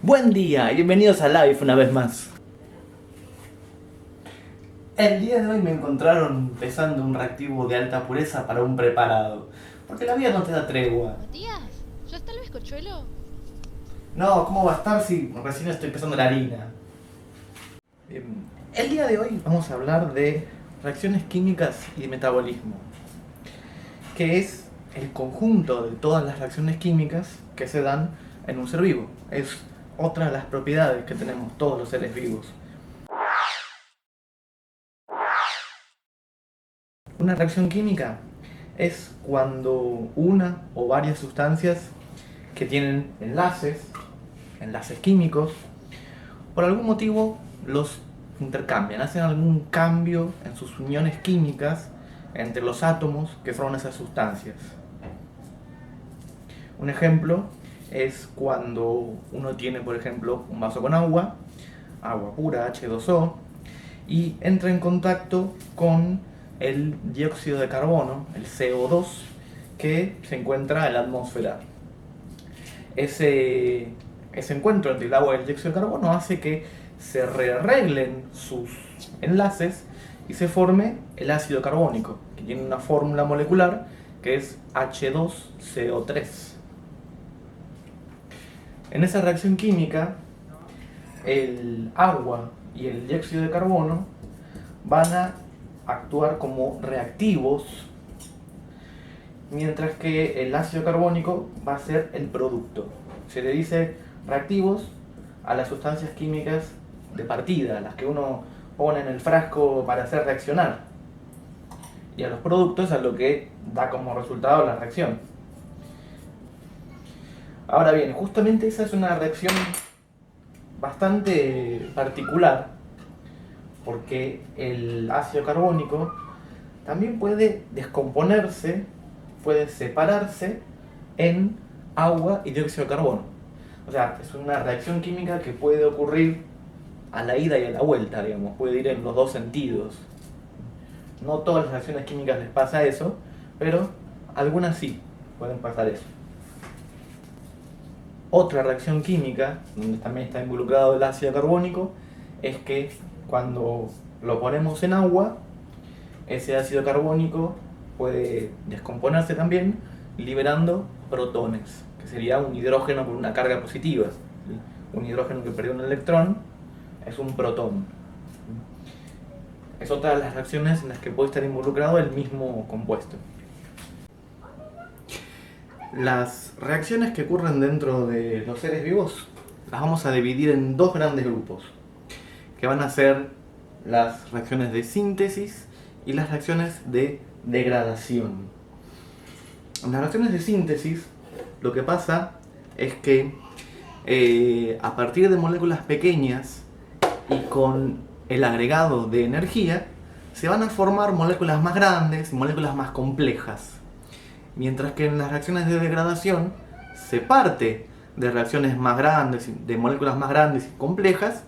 Buen día y bienvenidos a Life una vez más. El día de hoy me encontraron pesando un reactivo de alta pureza para un preparado, porque la vida no te da tregua. Matías, ¿ya está el bizcochuelo? No, ¿cómo va a estar si recién estoy pesando la harina? El día de hoy vamos a hablar de reacciones químicas y de metabolismo, que es el conjunto de todas las reacciones químicas que se dan en un ser vivo. Es otra de las propiedades que tenemos todos los seres vivos. Una reacción química es cuando una o varias sustancias que tienen enlaces químicos, por algún motivo los intercambian, hacen algún cambio en sus uniones químicas entre los átomos que forman esas sustancias. Un ejemplo es cuando uno tiene, por ejemplo, un vaso con agua pura, H2O, y entra en contacto con el dióxido de carbono, el CO2, que se encuentra en la atmósfera. Ese encuentro entre el agua y el dióxido de carbono hace que se rearreglen sus enlaces y se forme el ácido carbónico, que tiene una fórmula molecular que es H2CO3. En esa reacción química, el agua y el dióxido de carbono van a actuar como reactivos, mientras que el ácido carbónico va a ser el producto. Se le dice reactivos a las sustancias químicas de partida, las que uno pone en el frasco para hacer reaccionar, y a los productos a lo que da como resultado la reacción. Ahora bien, justamente esa es una reacción bastante particular, porque el ácido carbónico también puede descomponerse, puede separarse en agua y dióxido de carbono. O sea, es una reacción química que puede ocurrir a la ida y a la vuelta, digamos, puede ir en los dos sentidos. No todas las reacciones químicas les pasa eso, pero algunas sí pueden pasar eso. Otra reacción química, donde también está involucrado el ácido carbónico, es que cuando lo ponemos en agua, ese ácido carbónico puede descomponerse también, liberando protones, que sería un hidrógeno con una carga positiva. Un hidrógeno que perdió un electrón es un protón. Es otra de las reacciones en las que puede estar involucrado el mismo compuesto. Las reacciones que ocurren dentro de los seres vivos las vamos a dividir en dos grandes grupos, que van a ser las reacciones de síntesis y las reacciones de degradación. En las reacciones de síntesis, lo que pasa es que a partir de moléculas pequeñas y con el agregado de energía, se van a formar moléculas más grandes y moléculas más complejas. Mientras que en las reacciones de degradación se parte de reacciones más grandes, de moléculas más grandes y complejas,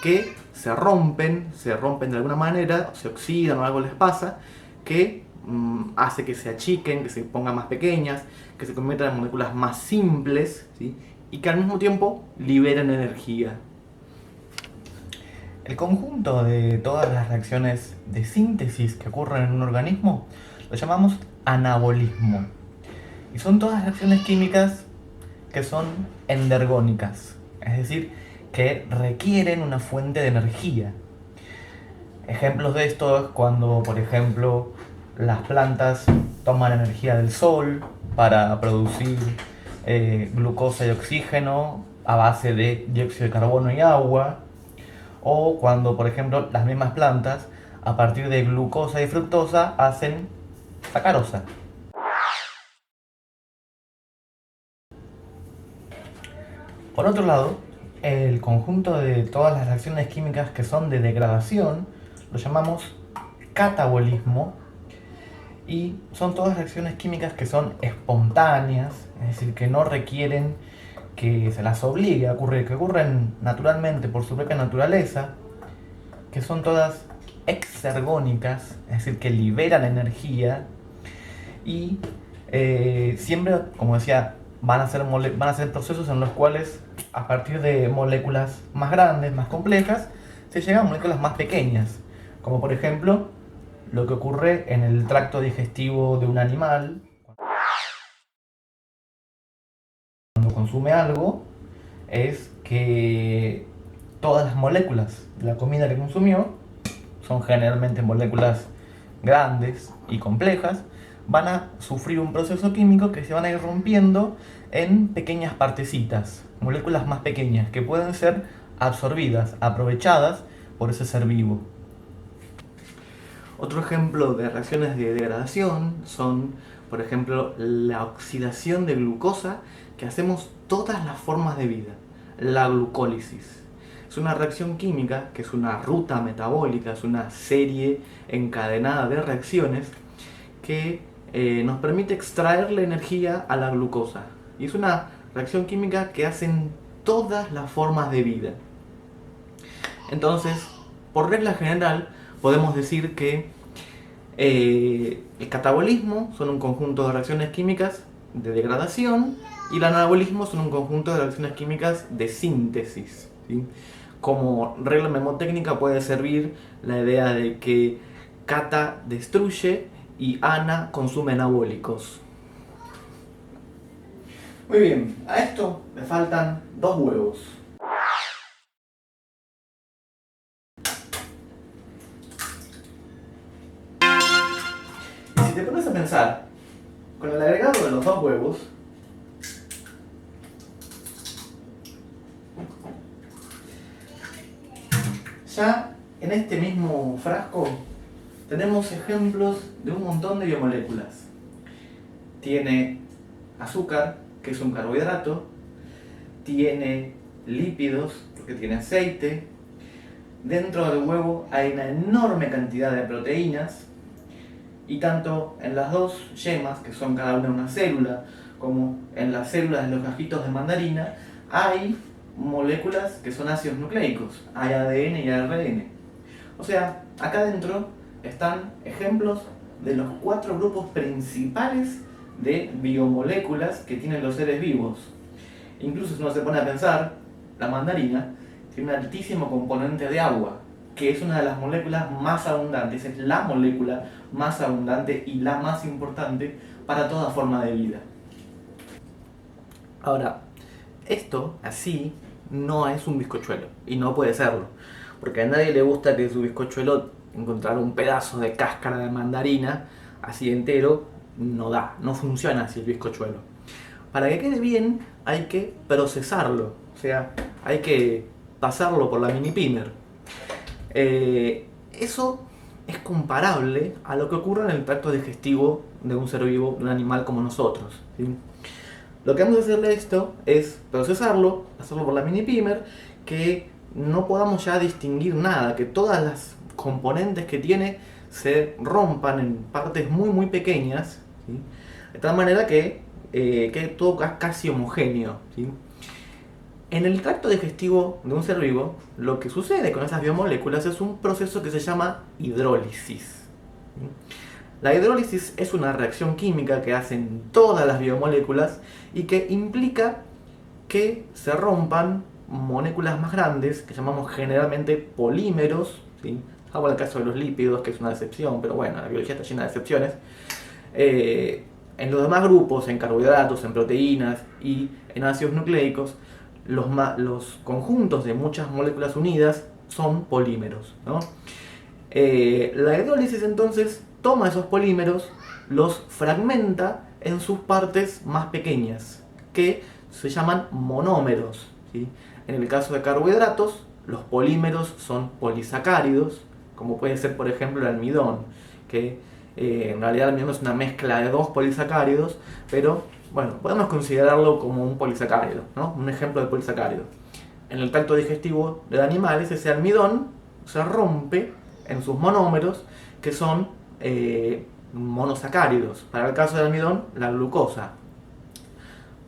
que se rompen de alguna manera, se oxidan o algo les pasa, que hace que se achiquen, que se pongan más pequeñas, que se conviertan en moléculas más simples, ¿sí? Y que al mismo tiempo liberen energía. El conjunto de todas las reacciones de síntesis que ocurren en un organismo lo llamamos anabolismo. Y son todas reacciones químicas que son endergónicas, es decir, que requieren una fuente de energía. Ejemplos de esto es cuando, por ejemplo, las plantas toman energía del sol para producir glucosa y oxígeno a base de dióxido de carbono y agua, o cuando, por ejemplo, las mismas plantas a partir de glucosa y fructosa hacen sacarosa. Por otro lado, el conjunto de todas las reacciones químicas que son de degradación lo llamamos catabolismo, y son todas reacciones químicas que son espontáneas, es decir, que no requieren que se las obligue a ocurrir, que ocurren naturalmente por su propia naturaleza, que son todas exergónicas, es decir, que liberan energía y siempre, como decía, van a ser procesos en los cuales, a partir de moléculas más grandes, más complejas, se llegan a moléculas más pequeñas, como por ejemplo lo que ocurre en el tracto digestivo de un animal cuando consume algo, es que todas las moléculas de la comida que consumió son generalmente moléculas grandes y complejas, van a sufrir un proceso químico que se van a ir rompiendo en pequeñas partecitas, moléculas más pequeñas, que pueden ser absorbidas, aprovechadas por ese ser vivo. Otro ejemplo de reacciones de degradación son, por ejemplo, la oxidación de glucosa que hacemos todas las formas de vida, la glucólisis. Es una reacción química que es una ruta metabólica, es una serie encadenada de reacciones que nos permite extraerle energía a la glucosa. Y es una reacción química que hacen todas las formas de vida. Entonces, por regla general, podemos decir que el catabolismo son un conjunto de reacciones químicas de degradación y el anabolismo son un conjunto de reacciones químicas de síntesis, ¿sí? Como regla mnemotécnica puede servir la idea de que cata destruye y ana consume anabólicos. Muy bien, a esto le faltan 2 huevos. Y si te pones a pensar, con el agregado de los 2 huevos, ya en este mismo frasco tenemos ejemplos de un montón de biomoléculas. Tiene azúcar, que es un carbohidrato, tiene lípidos, porque tiene aceite. Dentro del huevo hay una enorme cantidad de proteínas, y tanto en las 2 yemas, que son cada una célula, como en las células de los gajitos de mandarina, hay moléculas que son ácidos nucleicos, hay ADN y ARN. O sea, acá dentro están ejemplos de los 4 grupos principales de biomoléculas que tienen los seres vivos. Incluso si uno se pone a pensar, la mandarina tiene un altísimo componente de agua, que es una de las moléculas más abundantes, es la molécula más abundante y la más importante para toda forma de vida. Ahora, esto así no es un bizcochuelo, y no puede serlo, porque a nadie le gusta que su bizcochuelo encontrar un pedazo de cáscara de mandarina así entero, no funciona así el bizcochuelo. Para que quede bien hay que procesarlo, o sea, hay que pasarlo por la mini pimer. Eso es comparable a lo que ocurre en el tracto digestivo de un ser vivo, de un animal como nosotros, ¿sí? Lo que vamos a hacerle a esto es procesarlo, pasarlo por la mini pimer, que no podamos ya distinguir nada, que todas las componentes que tiene se rompan en partes muy pequeñas, ¿sí? De tal manera que quede todo casi homogéneo, ¿sí? En el tracto digestivo de un ser vivo, lo que sucede con esas biomoléculas es un proceso que se llama hidrólisis, ¿sí? La hidrólisis es una reacción química que hacen todas las biomoléculas y que implica que se rompan moléculas más grandes, que llamamos generalmente polímeros, ¿sí? Salvo el caso de los lípidos, que es una excepción, pero bueno, la biología está llena de excepciones. En los demás grupos, en carbohidratos, en proteínas y en ácidos nucleicos, los conjuntos de muchas moléculas unidas son polímeros, ¿no? La hidrólisis entonces toma esos polímeros, los fragmenta en sus partes más pequeñas, que se llaman monómeros, ¿sí? En el caso de carbohidratos, los polímeros son polisacáridos, como puede ser por ejemplo el almidón, que en realidad el almidón es una mezcla de 2 polisacáridos, pero bueno, podemos considerarlo como un polisacárido, ¿no? Un ejemplo de polisacárido. En el tracto digestivo de animales, ese almidón se rompe en sus monómeros, que son monosacáridos. Para el caso del almidón, la glucosa.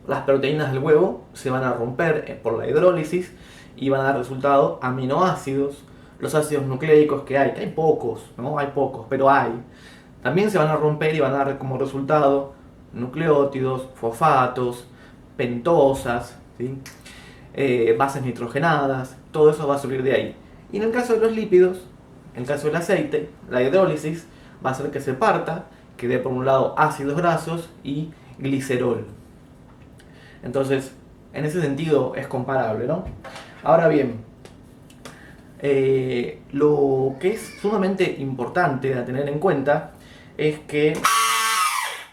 Las proteínas del huevo se van a romper por la hidrólisis y van a dar resultado aminoácidos. Los ácidos nucleicos que hay pocos, ¿no? Hay pocos, pero hay. También se van a romper y van a dar como resultado nucleótidos, fosfatos, pentosas, ¿sí? Bases nitrogenadas, todo eso va a salir de ahí. Y en el caso de los lípidos, en el caso del aceite, la hidrólisis va a hacer que se parta, que dé por un lado ácidos grasos y glicerol. Entonces, en ese sentido es comparable, ¿no? Ahora bien, lo que es sumamente importante a tener en cuenta es que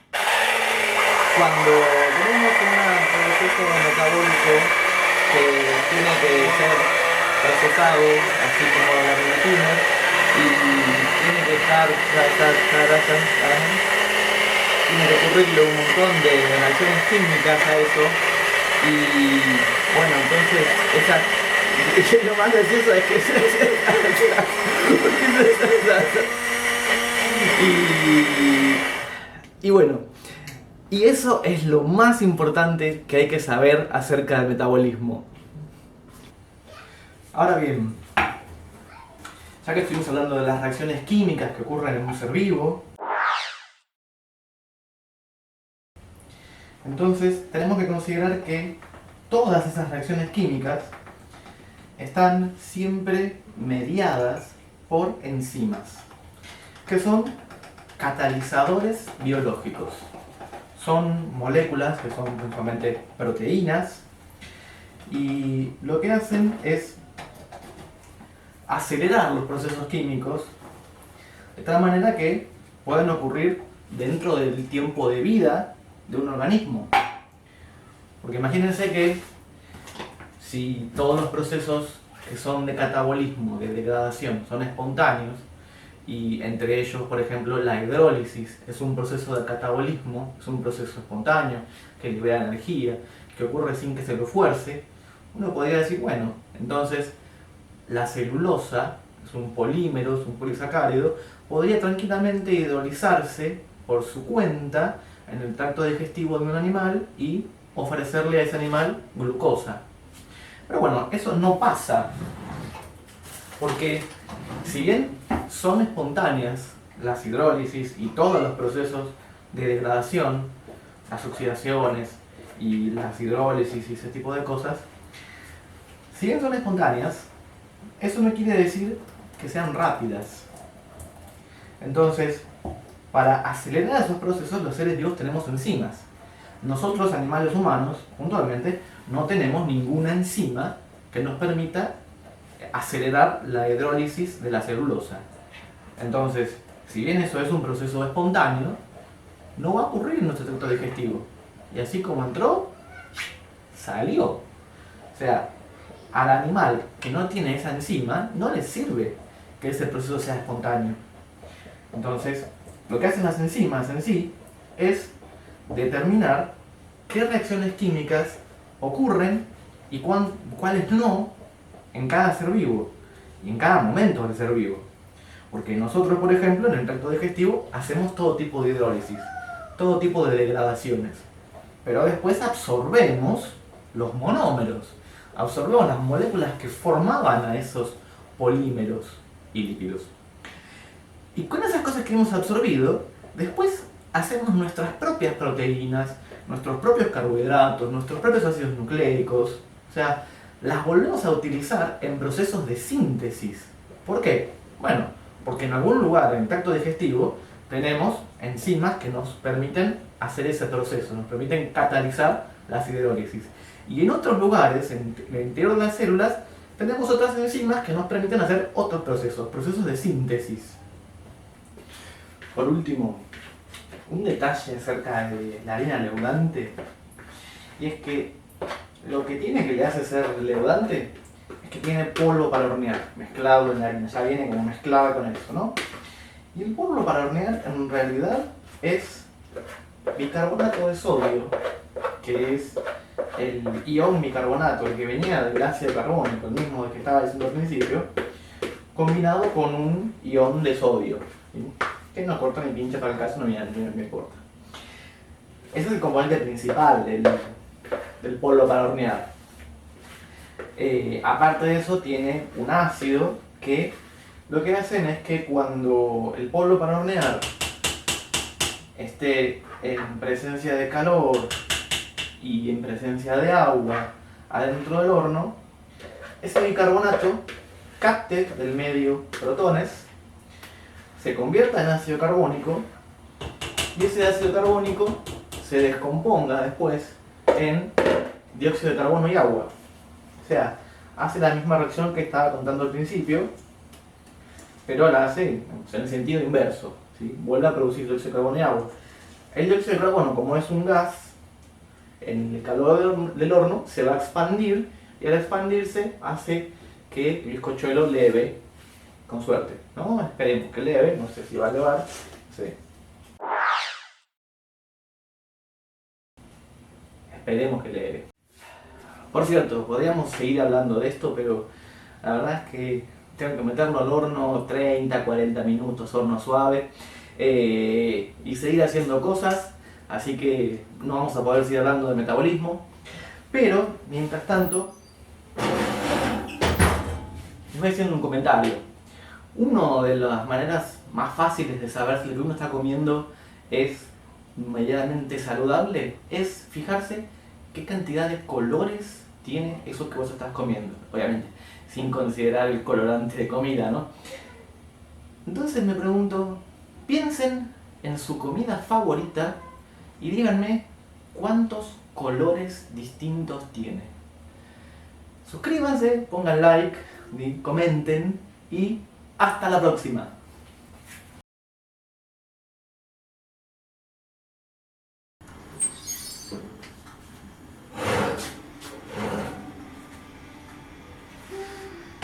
cuando tenemos un proceso metabólico que tiene que ser procesado, así como la medicina, y tiene que tiene que ocurrirle un montón de reacciones químicas a eso, y bueno, entonces lo más gracioso es que y bueno, y eso es lo más importante que hay que saber acerca del metabolismo. Ahora bien, ya que estuvimos hablando de las reacciones químicas que ocurren en un ser vivo, entonces tenemos que considerar que todas esas reacciones químicas están siempre mediadas por enzimas, que son catalizadores biológicos. Son moléculas que son principalmente proteínas y lo que hacen es acelerar los procesos químicos de tal manera que pueden ocurrir dentro del tiempo de vida de un organismo. Porque imagínense que si todos los procesos que son de catabolismo, de degradación, son espontáneos, y entre ellos, por ejemplo, la hidrólisis es un proceso de catabolismo, es un proceso espontáneo, que libera energía, que ocurre sin que se lo fuerce, uno podría decir, bueno, entonces la celulosa es un polímero, es un polisacárido, podría tranquilamente hidrolizarse por su cuenta en el tracto digestivo de un animal y ofrecerle a ese animal glucosa. Pero bueno, eso no pasa, porque si bien son espontáneas las hidrólisis y todos los procesos de degradación, las oxidaciones y las hidrólisis y ese tipo de cosas, si bien son espontáneas, eso no quiere decir que sean rápidas. Entonces, para acelerar esos procesos, los seres vivos tenemos enzimas. Nosotros, animales humanos, puntualmente, no tenemos ninguna enzima que nos permita acelerar la hidrólisis de la celulosa. Entonces, si bien eso es un proceso espontáneo, no va a ocurrir en nuestro tracto digestivo. Y así como entró, salió. O sea, al animal que no tiene esa enzima, no le sirve que ese proceso sea espontáneo. Entonces, lo que hacen las enzimas en sí es determinar qué reacciones químicas ocurren y cuáles no en cada ser vivo y en cada momento del ser vivo. Porque nosotros, por ejemplo, en el tracto digestivo hacemos todo tipo de hidrólisis, todo tipo de degradaciones, pero después absorbemos los monómeros, absorbemos las moléculas que formaban a esos polímeros y lípidos. Y con esas cosas que hemos absorbido, después hacemos nuestras propias proteínas, nuestros propios carbohidratos, nuestros propios ácidos nucleicos. O sea, las volvemos a utilizar en procesos de síntesis. ¿Por qué? Bueno, porque en algún lugar en el tracto digestivo tenemos enzimas que nos permiten hacer ese proceso, nos permiten catalizar la hidrólisis. Y en otros lugares, en el interior de las células, tenemos otras enzimas que nos permiten hacer otros procesos, procesos de síntesis. Por último, un detalle acerca de la harina leudante, y es que lo que tiene que le hace ser leudante es que tiene polvo para hornear mezclado en la harina, ya viene como mezclada con eso, ¿no? Y el polvo para hornear en realidad es bicarbonato de sodio, que es el ion bicarbonato, el que venía del ácido carbónico, el mismo del que estaba diciendo al principio, combinado con un ion de sodio, ¿sí? Que no corta ni pincha para el caso, no me corta. Ese es el componente principal del polvo para hornear. Aparte de eso, tiene un ácido que lo que hacen es que cuando el polvo para hornear esté en presencia de calor y en presencia de agua adentro del horno, ese bicarbonato capte del medio protones, se convierta en ácido carbónico y ese ácido carbónico se descomponga después en dióxido de carbono y agua. O sea, hace la misma reacción que estaba contando al principio, pero la hace en el sentido inverso, ¿sí? Vuelve a producir dióxido de carbono y agua. El dióxido de carbono, como es un gas, en el calor del horno se va a expandir y al expandirse hace que el bizcochuelo leve, con suerte, ¿no? Esperemos que leve, no sé si va a elevar, sí. Esperemos que leve. Por cierto, podríamos seguir hablando de esto, pero la verdad es que tengo que meterlo al horno 30, 40 minutos, horno suave, y seguir haciendo cosas, así que no vamos a poder seguir hablando de metabolismo. Pero, mientras tanto, les voy haciendo un comentario. Una de las maneras más fáciles de saber si lo que uno está comiendo es medianamente saludable es fijarse qué cantidad de colores tiene eso que vos estás comiendo. Obviamente, sin considerar el colorante de comida, ¿no? Entonces me pregunto, piensen en su comida favorita y díganme cuántos colores distintos tiene. Suscríbanse, pongan like, comenten y hasta la próxima.